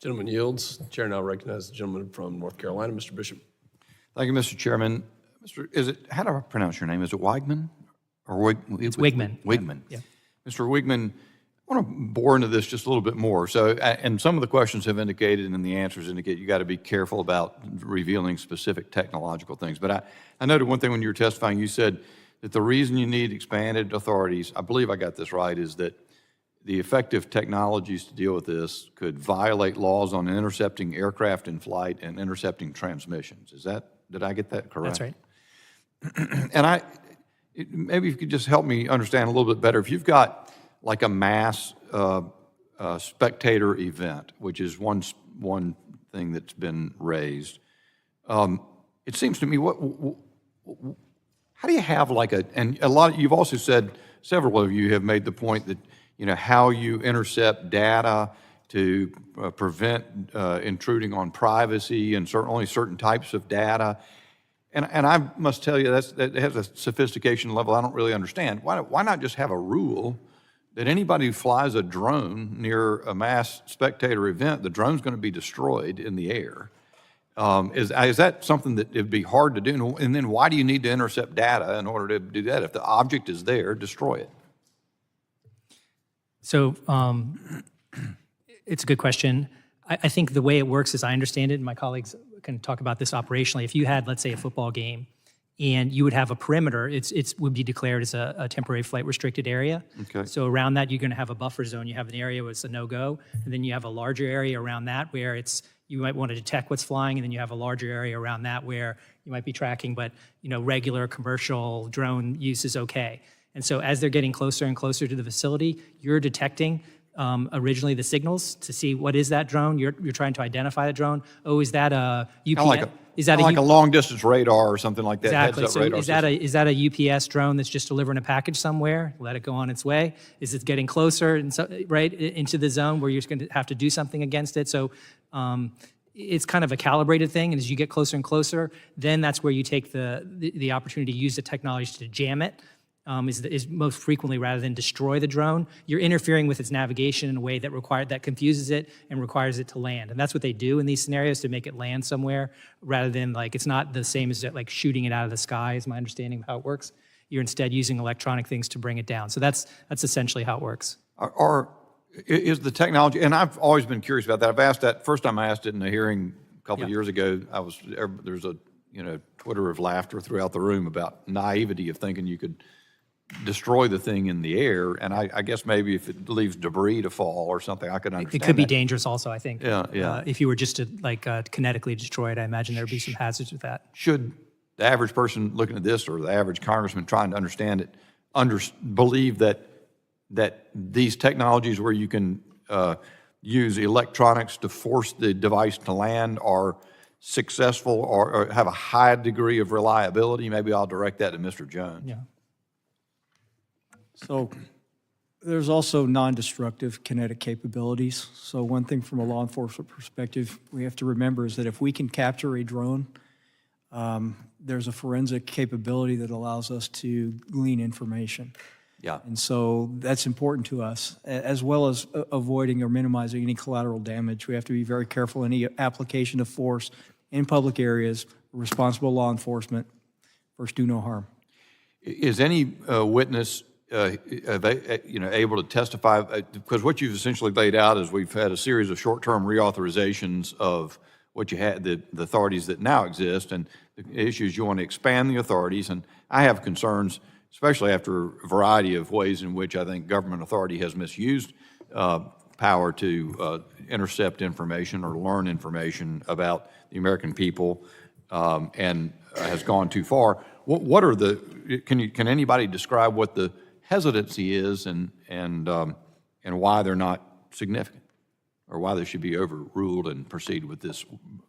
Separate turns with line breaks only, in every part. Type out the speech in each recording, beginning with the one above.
Gentleman yields. Chair now recognizes the gentleman from North Carolina, Mr. Bishop.
Thank you, Mr. Chairman. How do I pronounce your name? Is it Weigman?
It's Wigman.
Wigman.
Yeah.
Mr. Wigman, I want to bore into this just a little bit more. So, and some of the questions have indicated and the answers indicate you got to be careful about revealing specific technological things. But I noted one thing when you were testifying, you said that the reason you need expanded authorities, I believe I got this right, is that the effective technologies to deal with this could violate laws on intercepting aircraft in flight and intercepting transmissions. Did I get that correct?
That's right.
And maybe you could just help me understand a little bit better. If you've got like a mass spectator event, which is one thing that's been raised, it seems to me, how do you have and you've also said, several of you have made the point that, how you intercept data to prevent intruding on privacy and only certain types of data. And I must tell you, that has a sophistication level I don't really understand. Why not just have a rule that anybody who flies a drone near a mass spectator event, the drone's going to be destroyed in the air? Is that something that it'd be hard to do? And then why do you need to intercept data in order to do that? If the object is there, destroy it.
So it's a good question. I think the way it works, as I understand it, and my colleagues can talk about this operationally, if you had, let's say, a football game, and you would have a perimeter, it would be declared as a temporary flight restricted area.
Okay.
So around that, you're going to have a buffer zone. You have an area where it's a no-go, and then you have a larger area around that where you might want to detect what's flying, and then you have a larger area around that where you might be tracking, but regular commercial drone use is okay. And so as they're getting closer and closer to the facility, you're detecting originally the signals to see what is that drone. You're trying to identify the drone. Oh, is that a UPS? Is that
like a long distance radar or something like that?
Exactly.
Heads-up
So
radar
is that a UPS drone that's just delivering a package somewhere? Let it go on its way. Is it getting closer into the zone where you're going to have to do something against it? So it's kind of a calibrated thing, and as you get closer and closer, then that's where you take the opportunity to use the technology to jam it. Is most frequently rather than destroy the drone. You're interfering with its navigation in a way that confuses it and requires it to land. And that's what they do in these scenarios to make it land somewhere rather than it's not the same as shooting it out of the sky is my understanding of how it works. You're instead using electronic things to bring it down. So that's essentially how it works.
Is the technology, and I've always been curious about that. I've asked that, first time I asked it in a hearing a couple of years ago, there's a Twitter of laughter throughout the room about naivety of thinking you could destroy the thing in the air, and I guess maybe if it leaves debris to fall or something, I could understand
it could be
that.
dangerous also, I think.
Yeah.
If you were just to kinetically destroy it, I imagine there would be some hazards with that.
Should the average person looking at this or the average congressman trying to understand it believe that these technologies where you can use electronics to force the device to land are successful or have a high degree of reliability? Maybe I'll direct that to Mr. Jones.
Yeah.
So there's also non-destructive kinetic capabilities. So one thing from a law enforcement perspective we have to remember is that if we can capture a drone, there's a forensic capability that allows us to glean information.
Yeah.
And so that's important to us, as well as avoiding or minimizing any collateral damage. We have to be very careful in any application of force in public areas, responsible law enforcement, first do no harm.
Is any witness able to testify? Because what you've essentially laid out is we've had a series of short-term reauthorizations of what you had, the authorities that now exist, and the issues you want to expand the authorities. And I have concerns, especially after a variety of ways in which I think government authority has misused power to intercept information or learn information about the American people and has gone too far. What are can anybody describe what the hesitancy is and why they're not significant, or why they should be overruled and proceed with this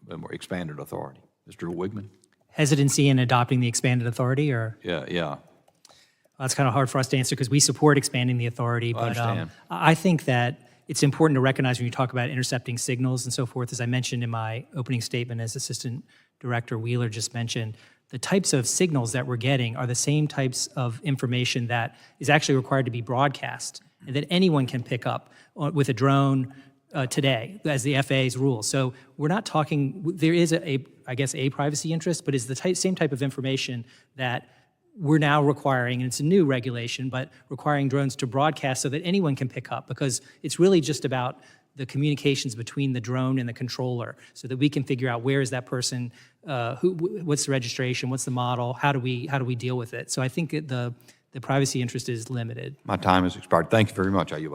more expanded authority? Mr. Wigman?
Hesitancy in adopting the expanded authority, or?
Yeah.
Well, that's kind of hard for us to answer because we support expanding the authority.
I understand.
I think that it's important to recognize when you talk about intercepting signals and so forth, as I mentioned in my opening statement, as Assistant Director Wheeler just mentioned, the types of signals that we're getting are the same types of information that is actually required to be broadcast and that anyone can pick up with a drone, today as the FAA's rules. So we're not talking, there is I guess, a privacy interest, but it's the same type of information that we're now requiring, and it's a new regulation, but requiring drones to broadcast so that anyone can pick up, because it's really just about the communications between the drone and the controller, so that we can figure out where is that person, what's the registration, what's the model, how do we deal with it. So I think the privacy interest is limited.
My time has expired. Thank you very much. I yield back.